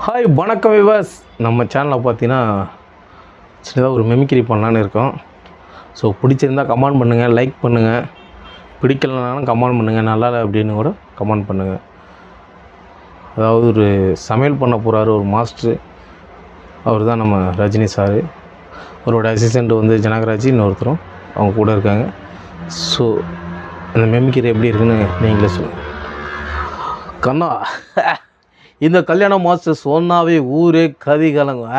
Hi வணக்கம் விவாஸ். நம்ம சேனலில் பார்த்தீங்கன்னா சின்னதாக ஒரு மெமிக்ரி பண்ணலான்னு இருக்கோம். ஸோ பிடிச்சிருந்தால் கமெண்ட் பண்ணுங்கள், லைக் பண்ணுங்கள். பிடிக்கலனாலும் கமெண்ட் பண்ணுங்கள், நல்லா இல்லை அப்படின்னு கூட கமெண்ட் பண்ணுங்கள். அதாவது ஒரு சமையல் பண்ண போகிறாரு ஒரு மாஸ்டரு, அவர் தான் நம்ம ரஜினி சார். அவரோட அசிஸ்டண்ட் வந்து ஜனகராஜ், இன்னொருத்தரும் அவங்க கூட இருக்காங்க. ஸோ அந்த மெமிக்ரி எப்படி இருக்குன்னு நீங்களே சொல்லுங்கள். கண்ணா, இந்த கல்யாண மாஸ்டர் சொன்னாவே ஊரே கதி கலங்கும்.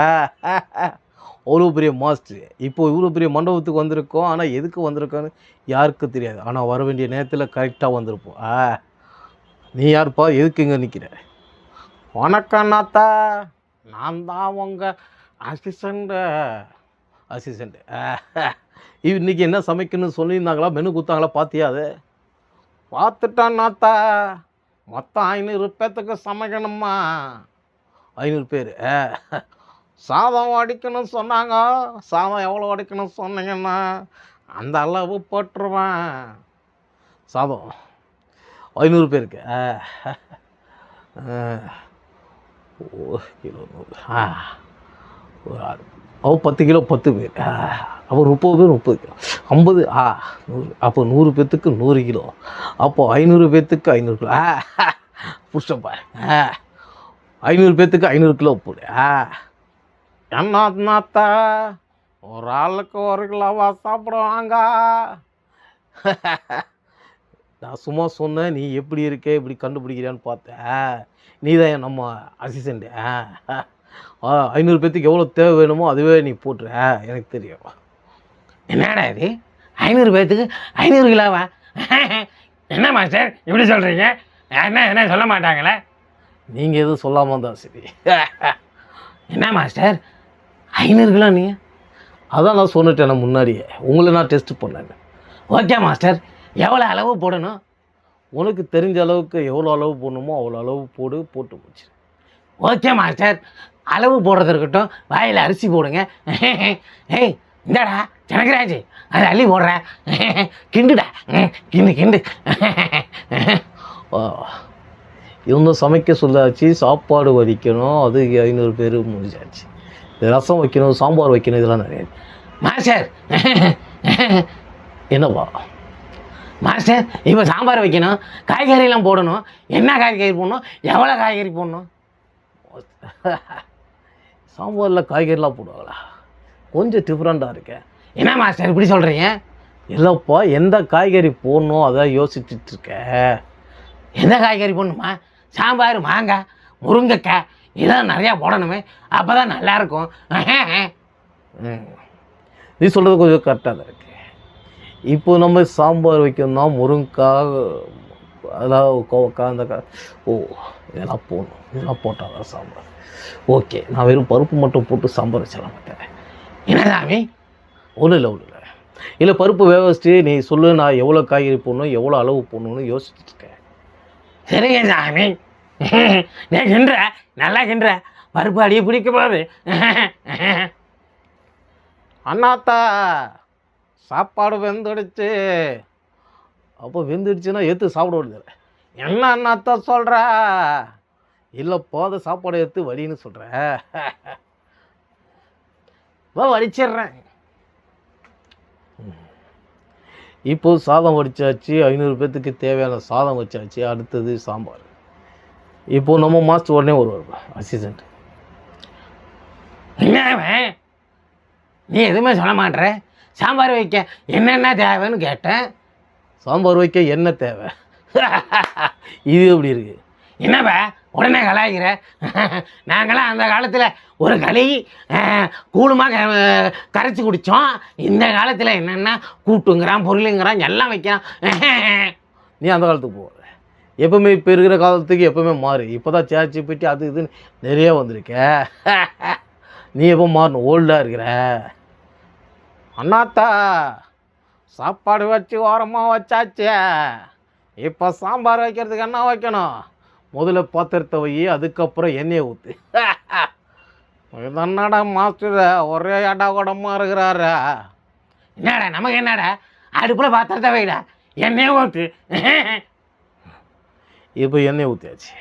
அவ்வளோ பெரிய மாஸ்டர். இப்போது இவ்வளோ பெரிய மண்டபத்துக்கு வந்திருக்கோம். ஆனால் எதுக்கு வந்திருக்கோன்னு யாருக்கு தெரியாது. ஆனால் வர வேண்டிய நேரத்தில் கரெக்டாக வந்திருப்போம். நீ யாருப்பா, எதுக்கு இங்கே நிற்கிற? வணக்கம் நாத்தா, நான் தான் உங்கள் அசிஸ்டண்ட்டு. இன்றைக்கி என்ன சமைக்கணும்னு சொல்லியிருந்தாங்களா? மெனு கொடுத்தாங்களா? பார்த்தியா? அது பார்த்துட்டான் நாத்தா. மொத்தம் 500 பேர்த்துக்கு சமைக்கணுமா? 500 பேர். சாதம் வடிக்கணும்னு சொன்னாங்க. சாதம் எவ்வளோ வடிக்கணும்னு சொன்னீங்கன்னா அந்த அளவு போட்டுருவேன். சாதம் 500 பேருக்கு. கிலோ 100. அவள் 10 கிலோ 10 பேர். அப்போ 30 பேர் 30 கிலோ 50. 100. அப்போ 100 பேர்த்துக்கு 100 கிலோ. அப்போது 500 பேர்த்துக்கு 500 கிலோ. புஷ்டப்பா. 500 பேர்த்துக்கு 500 கிலோ போடு. என்னத்தா ஒரு ஆளுக்கு 1 கிலோவா சாப்பிடுவாங்க? நான் சும்மா சொன்னேன், நீ எப்படி இருக்க, இப்படி கண்டுபிடிக்கிறான்னு பார்த்தேன். நீ தான் நம்ம அசிஸ்டண்ட்டு. 500 பேர்த்துக்கு எவ்வளோ தேவை வேணுமோ அதுவே நீ போட்டுற, எனக்கு தெரியும். என்னடா இது 500 பேர்த்துக்கு 500 கிலோவா? என்ன மாஸ்டர் இப்படி சொல்கிறீங்க? என்ன சொல்ல மாட்டாங்களே? நீங்கள் எதுவும் சொல்லாமல் தான் சரி. என்ன மாஸ்டர் 500 கிலோ? நீ அதான் நான் சொன்னிட்டேன் நான் முன்னாடியே. உங்களை நான் டெஸ்ட் பண்ணேன். ஓகே மாஸ்டர், எவ்வளோ அளவு போடணும்? உனக்கு தெரிஞ்ச அளவுக்கு எவ்வளோ அளவு போடணுமோ அவ்வளோ அளவு போட்டு போச்சு. ஓகே மாஸ்டர், அளவு போடுறது இருக்கட்டும், வாயில் அரிசி போடுங்க. ஏய் இந்தாடா ஜனகராஜ், அதை அள்ளி போடுற. கிண்டுடா, கிண்டு. இவங்க சமைக்க சொல்லாச்சு, சாப்பாடு வடிக்கணும், அது 500 பேர் முடிஞ்சாச்சு. ரசம் வைக்கணும், சாம்பார் வைக்கணும், இதெல்லாம் நிறைய. மாஸ்டர் என்னப்பா மாஸ்டர், இப்போ சாம்பார் வைக்கணும், காய்கறியெல்லாம் போடணும். என்ன காய்கறி போடணும், எவ்வளோ காய்கறி போடணும்? சாம்பாரில் காய்கறிலாம் போடுவாங்களா? கொஞ்சம் டிஃப்ரெண்ட்டாக இருக்கேன். என்ன மாஸ்டர் இப்படி சொல்கிறீங்க? இல்லைப்பா, எந்த காய்கறி போடணும் அதான் யோசிச்சுட்டு இருக்கேன். எந்த காய்கறி போடணுமா? சாம்பார், மாங்காய், முருங்கைக்காய் இதெல்லாம் நிறையா போடணுமே, அப்போ தான் நல்லாயிருக்கும். நீ சொல்கிறது கொஞ்சம் கரெக்டாக தான் இருக்கு. இப்போ நம்ம சாம்பார் வைக்கணும்னா முருங்கைக்காய், அதெல்லாம் கோவக்காய், அந்த இதெல்லாம் போடணும். இதெல்லாம் போட்டால் தான் சாம்பார். ஓகே, நான் வெறும் பருப்பு மட்டும் போட்டு சாம்பார் வச்சிடலாம் மாட்டேன். என்னதாமி? ஒன்றும் இல்லை பருப்பு வேக வச்சுட்டு நீ சொல்லு, நான் எவ்வளோ காய்கறி போடணும், எவ்வளோ அளவு போடணும்னு யோசிச்சுட்டு இருக்கேன். சரிங்க சாமி, நீ கிண்டுற, நல்லா கிண்டுற, பருப்பு அடியே பிடிக்க போகுது. அண்ணாத்தா சாப்பாடு வெந்துடுச்சு. அப்போ வெந்துடுச்சுன்னா எடுத்து சாப்பிட விடுது. என்ன அண்ணாத்தா சொல்கிற? இல்லைப்பா, அதை சாப்பாடு எடுத்து வடின்னு சொல்கிற. வடிச்சிடுறேன். இப்போது சாதம் வடித்தாச்சு, 500 பேர்த்துக்கு தேவையான சாதம் வச்சாச்சு. அடுத்தது சாம்பார். இப்போது நம்ம மாஸ்டர் உடனே வருவார், அசிஸ்டண்ட். என்ன நீ எதுவுமே சொல்ல மாட்டேற? சாம்பார் வைக்க என்னென்ன தேவைன்னு கேட்டேன். சாம்பார் வைக்க என்ன தேவை? இது எப்படி இருக்குது? என்னப்பா உடனே கலாய்க்கிற? நாங்களாம் அந்த காலத்தில் ஒரு களி கூழுமாக கரைச்சி குடித்தோம். இந்த காலத்தில் என்னென்னா கூட்டுங்கிறான், பொருளுங்கிறான், எல்லாம் வைக்கிறான். நீ அந்த காலத்துக்கு போகிற. எப்போவுமே இப்போ இருக்கிற காலத்துக்கு எப்போவுமே மாறு. இப்போ தான் சேர்ச்சி போய்ட்டு அது இதுன்னு நிறையா வந்திருக்க. நீ எப்போ மாறணும்? ஓல்டாக இருக்கிற. அண்ணாத்தா சாப்பாடு வச்சு ஓரமாக வச்சாச்சு. இப்போ சாம்பார் வைக்கிறதுக்கு என்ன வைக்கணும்? முதல்ல பாத்திரத்தை வை, அதுக்கப்புறம் எண்ணெயை ஊற்று. இதென்னடா மாஸ்டர் ஒரே அடா குடமாக இருக்கிறாரு? என்னடா நமக்கு என்னடா, அடுப்பில் பாத்திரத்தை வைடா, எண்ணெயை ஊற்று. இப்போ எண்ணெய் ஊற்றியாச்சு.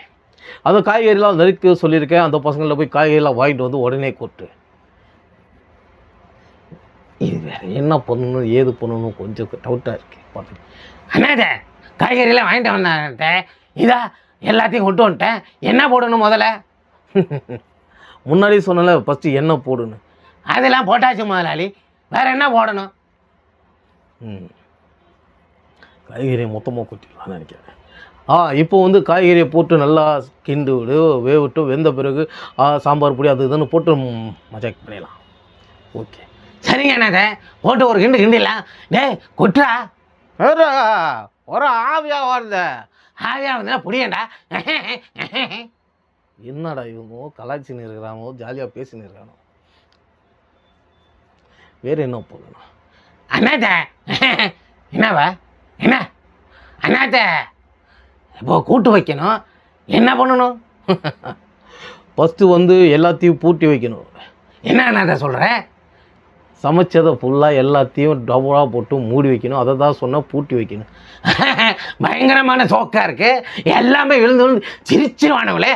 அந்த காய்கறிலாம் நறுக்க சொல்லியிருக்கேன். அந்த பசங்களில் போய் காய்கறிலாம் வாங்கிட்டு வந்து உடனே கொட்டு. இது வேறு என்ன பண்ணணும் ஏது பண்ணணும் கொஞ்சம் டவுட்டாக இருக்குது பார்த்து. அண்ணாதே காய்கறிலாம் வாங்கிட்டு வந்தேன், இதா எல்லாத்தையும் கொண்டு வந்துட்டேன். என்ன போடணும் முதல்ல? முன்னாடி சொன்னல ஃபஸ்ட்டு எண்ணெய் போடணும். அதெல்லாம் போட்டாச்சு முதலாளி, வேறு என்ன போடணும்? காய்கறியை மொத்தமாக கொட்டிடலாம்னு நினைக்கிறேன். இப்போ வந்து காய்கறியை போட்டு நல்லா கிண்டு விடு, வேவிட்டு வெந்த பிறகு சாம்பார் பொடி அது இதுன்னு போட்டு மஜாக் பண்ணிடலாம். ஓகே சரிங்க அண்ணாதே, போட்டு ஒரு கிண்டு கிண்டிடலாம். டேய் கொட்டுறா, ஒரு ஆவியாக வருது. ஆவியா வந்தா புடியண்டா. என்னடா இவங்க கலாய்ச்சின்னு இருக்கிறானோ ஜாலியாக பேசின்னு இருக்கானோ. வேறு என்ன போடணும்? அண்ணாத்தே என்னவா என்ன அண்ணாத்தே, இப்போ கூட்டு வைக்கணும், என்ன பண்ணணும்? ஃபஸ்ட்டு வந்து எல்லாத்தையும் பூட்டி வைக்கணும். என்ன அண்ணாத்தே சொல்கிற? சமைச்சதை ஃபுல்லாக எல்லாத்தையும் டபுளாக போட்டு மூடி வைக்கணும். அதை தான் சொன்னால் பூட்டி வைக்கணும். பயங்கரமான சோக்கா இருக்கு, எல்லாமே விழுந்து விழுந்து சிரிச்சிருவானுங்களே.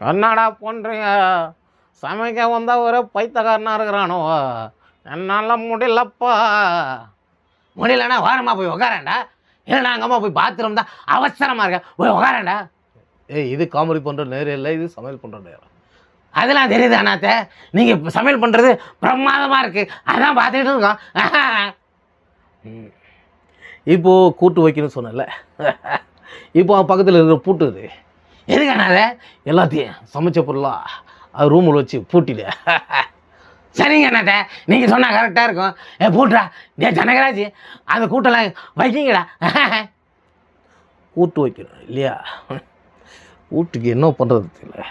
என்னடா பண்ணுறீங்க? சமைக்க வந்தால் ஒரு பைத்தக்காரனாக இருக்கிறானோ, என்னால் முடியலப்பா. முடியலன்னா வாரமாக போய் உக்காரேன்டா, இல்லைனா அங்கே அம்மா போய் பாத்ரூம் தான் அவசரமாக இருக்கேன், போய் உக்காரேன்டா. இது காமெடி பண்ணுற நேரம் இல்லை, இது சமையல் பண்ணுற நேரம். அதெல்லாம் தெரியுது அண்ணாத்தே, நீங்கள் சமையல் பண்ணுறது பிரமாதமாக இருக்குது, அதான் பார்த்துக்கிட்டு இருக்கோம். இப்போது கூட்டு வைக்கணும்னு சொன்னல, இப்போ பக்கத்தில் இருக்கிற பூட்டுது. எதுக்கு அண்ணாதே? எல்லாத்தையும் சமைச்ச பொருளாக அது ரூமில் வச்சு பூட்டிடு. சரிங்க அண்ணாத்தே, நீங்கள் சொன்னால் கரெக்டாக இருக்கும். பூட்டுறா டே ஜனகராஜ், அந்த கூட்டெல்லாம் வைக்கிங்கடா. கூட்டு வைக்கணும் இல்லையா? கூட்டுக்கு என்ன பண்ணுறது தெரியல.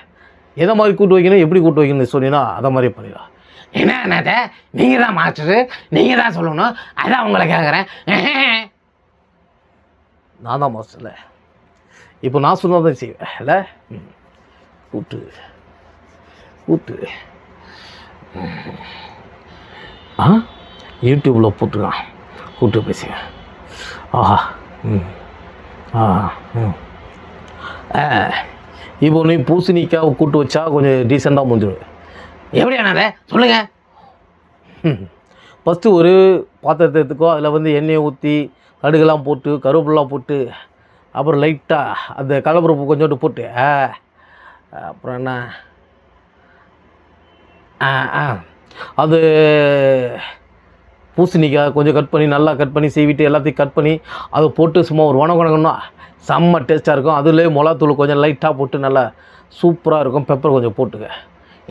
எதை மாதிரி கூட்டு வைக்கணும், எப்படி கூட்டு வைக்கணும்னு சொன்னீங்கன்னா அதை மாதிரி பண்ணிடலாம். என்ன அண்ணாத்தே, நீங்கள் தான் மாஸ்டரு, நீங்கள் தான் சொல்லணும், அதான் உங்களை கேட்குறேன். நான் தான் மாஸ்டர்ல, இப்போ நான் சொன்னால் தான் செய்வேன் இல்லை? கூட்டு கூட்டு யூடியூப்பில் போட்டுருக்கான் கூட்டு பேசுங்க. ஆஹா இப்போ நீ பூசணிக்காய் கூட்டு வச்சா கொஞ்சம் டீசெண்டாக முடிஞ்சிடும். எப்படி அண்ணாதே சொல்லுங்கள்? ஃபஸ்ட்டு ஒரு பாத்திரத்தை எடுத்துக்கோ, அதில் வந்து எண்ணெயை ஊற்றி கடுகெல்லாம் போட்டு கருவேப்பிலாம் போட்டு அப்புறம் லைட்டாக அந்த கடலப்பருப்பு கொஞ்சோண்டு போட்டு அப்புறம் என்ன அது பூசணிக்காய் கொஞ்சம் கட் பண்ணி நல்லா கட் பண்ணி சீவிட்டு எல்லாத்தையும் கட் பண்ணி அதை போட்டு சும்மா ஒரு வணக்கணும்னா செம்ம டேஸ்ட்டாக இருக்கும். அதுலேயே மிளகாத்தூள் கொஞ்சம் லைட்டாக போட்டு நல்லா சூப்பராக இருக்கும். பெப்பர் கொஞ்சம் போட்டுக்க.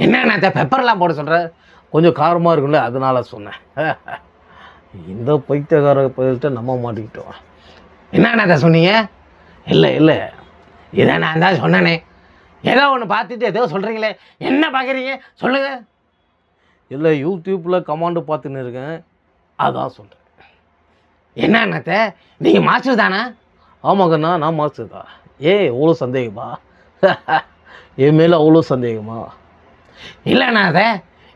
என்ன பெப்பர்லாம் போட சொல்கிற? கொஞ்சம் காரமாக இருக்கும்ல, அதனால சொன்னேன். இந்த பைத்தியக்கார பயில்கிட்ட நம்ம மாட்டிக்கிட்டோம். என்ன சொன்னீங்க? இல்லை இல்லை, இதை நான் தான் சொன்னேனே. ஏதோ ஒன்று பார்த்துட்டு ஏதோ சொல்கிறீங்களே, என்ன பார்க்குறீங்க சொல்லுங்கள். இல்லை, யூடியூப்பில் கமாண்டு பார்த்துன்னு இருக்கேன், அதான் சொல்கிறேன். என்னத்த நீங்கள் மாஸ்டர் தானே? ஆமாங்கண்ணா, நான் மாஸ்டர் தான். எவ்வளோ சந்தேகமா? என் மேலே அவ்வளோ சந்தேகமா? இல்லைண்ணா, அதை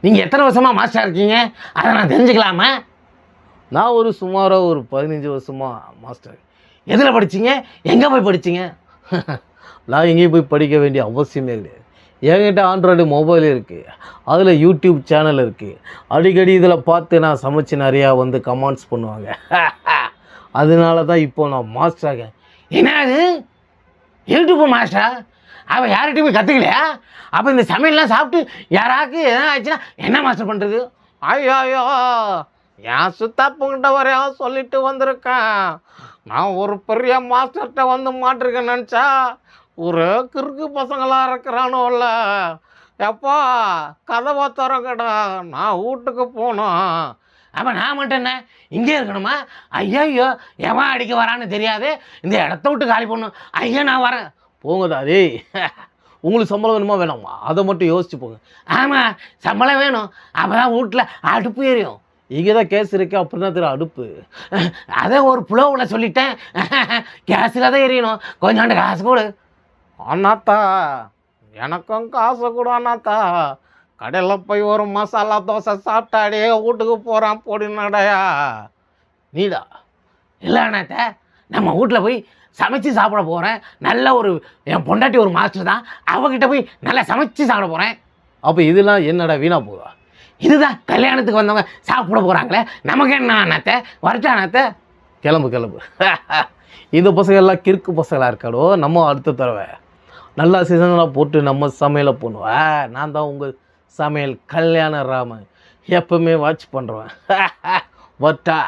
நீங்கள் எத்தனை வருஷமாக மாஸ்டர் இருக்கீங்க, அதை நான் தெரிஞ்சுக்கலாமா? நான் ஒரு சுமாராக ஒரு 15 வருஷமாக மாஸ்டர். எதில் படிச்சிங்க, எங்கே போய் படிச்சிங்க? நான் எங்கேயும் போய் படிக்க வேண்டிய அவசியமே கிடையாது. என்கிட்ட ஆண்ட்ராய்டு மொபைல் இருக்குது, அதில் யூடியூப் சேனல் இருக்குது. அடிக்கடி இதில் பார்த்து நான் சமைச்சு நிறையா வந்து கமெண்ட்ஸ் பண்ணுவாங்க. அதனால தான் இப்போ நான் மாஸ்டராக. என்னது யூடியூப் மாஸ்டரா? அவன் யார்கிட்டையும் போய் கற்றுக்கலையா? அப்போ இந்த சமையல்லாம் சாப்பிட்டு யாராக்கு எதனா ஆச்சுன்னா என்ன மாஸ்டர் பண்ணுறது? ஐயோ, என் சுத்தாப்புங்கிட்ட வரையா சொல்லிட்டு வந்திருக்கேன். நான் ஒரு பெரிய மாஸ்டர்கிட்ட வந்து மாட்டிருக்கேன்னு நினச்சா ஒரு கிறுக்கு பசங்களாக இருக்கிறானோல்ல. எப்பா கதவை திறக்கடா, நான் வீட்டுக்கு போகணும். அப்போ நான் மட்டும் என்ன இங்கே இருக்கணுமா? ஐயோ, எவன் அடிக்க வரான்னு தெரியாது, இந்த இடத்த விட்டு காலி பண்ணணும். ஐயோ நான் வரேன். போங்கடா டேய், உங்களுக்கு சம்பளம் வேணுமா வேணாமா அதை மட்டும் யோசிச்சு போங்க. ஆமாம், சம்பளம் வேணும், அப்போ தான் வீட்டில் அடுப்பு எரியும். இங்கே தான் கேஸ் இருக்கு, அப்படின்னா தெரியும் அடுப்பு. அதை ஒரு புலவில் சொல்லிட்டேன், கேஸில் தான் எரியணும், கொஞ்சோண்டு காசு கொடு. அண்ணாத்தா, எனக்கும் காசு கொடு அண்ணாத்தா. கடையில் போய் ஒரு மசாலா தோசை சாப்பிட்டாடே வீட்டுக்கு போகிறான் போடினடையா நீடா. இல்லை அண்ணாத்த, நம்ம வீட்டில் போய் சமைச்சு சாப்பிட போகிறேன். நல்ல ஒரு என் பொண்டாட்டி ஒரு மாஸ்டர் தான், அவகிட்ட போய் நல்லா சமைச்சு சாப்பிட போகிறேன். அப்போ இதெல்லாம் என்னடா வீணாக போதா? இதுதான் கல்யாணத்துக்கு வந்தவங்க சாப்பிட போகிறாங்களே, நமக்கு என்ன அண்ணாத்த வரட்டா அண்ணாத்த. கிளம்பு இந்த பசங்க எல்லாம் கிறுக்கு பசங்களாக இருக்காடோ. நம்ம அடுத்த தடவை நல்லா சீசனெலாம் போட்டு நம்ம சமையலை பண்ணுவேன். நான் தான் உங்கள் சமையல் கல்யாண ராமன், எப்பவுமே வாட்ச் பண்ணுறேன். வட்டா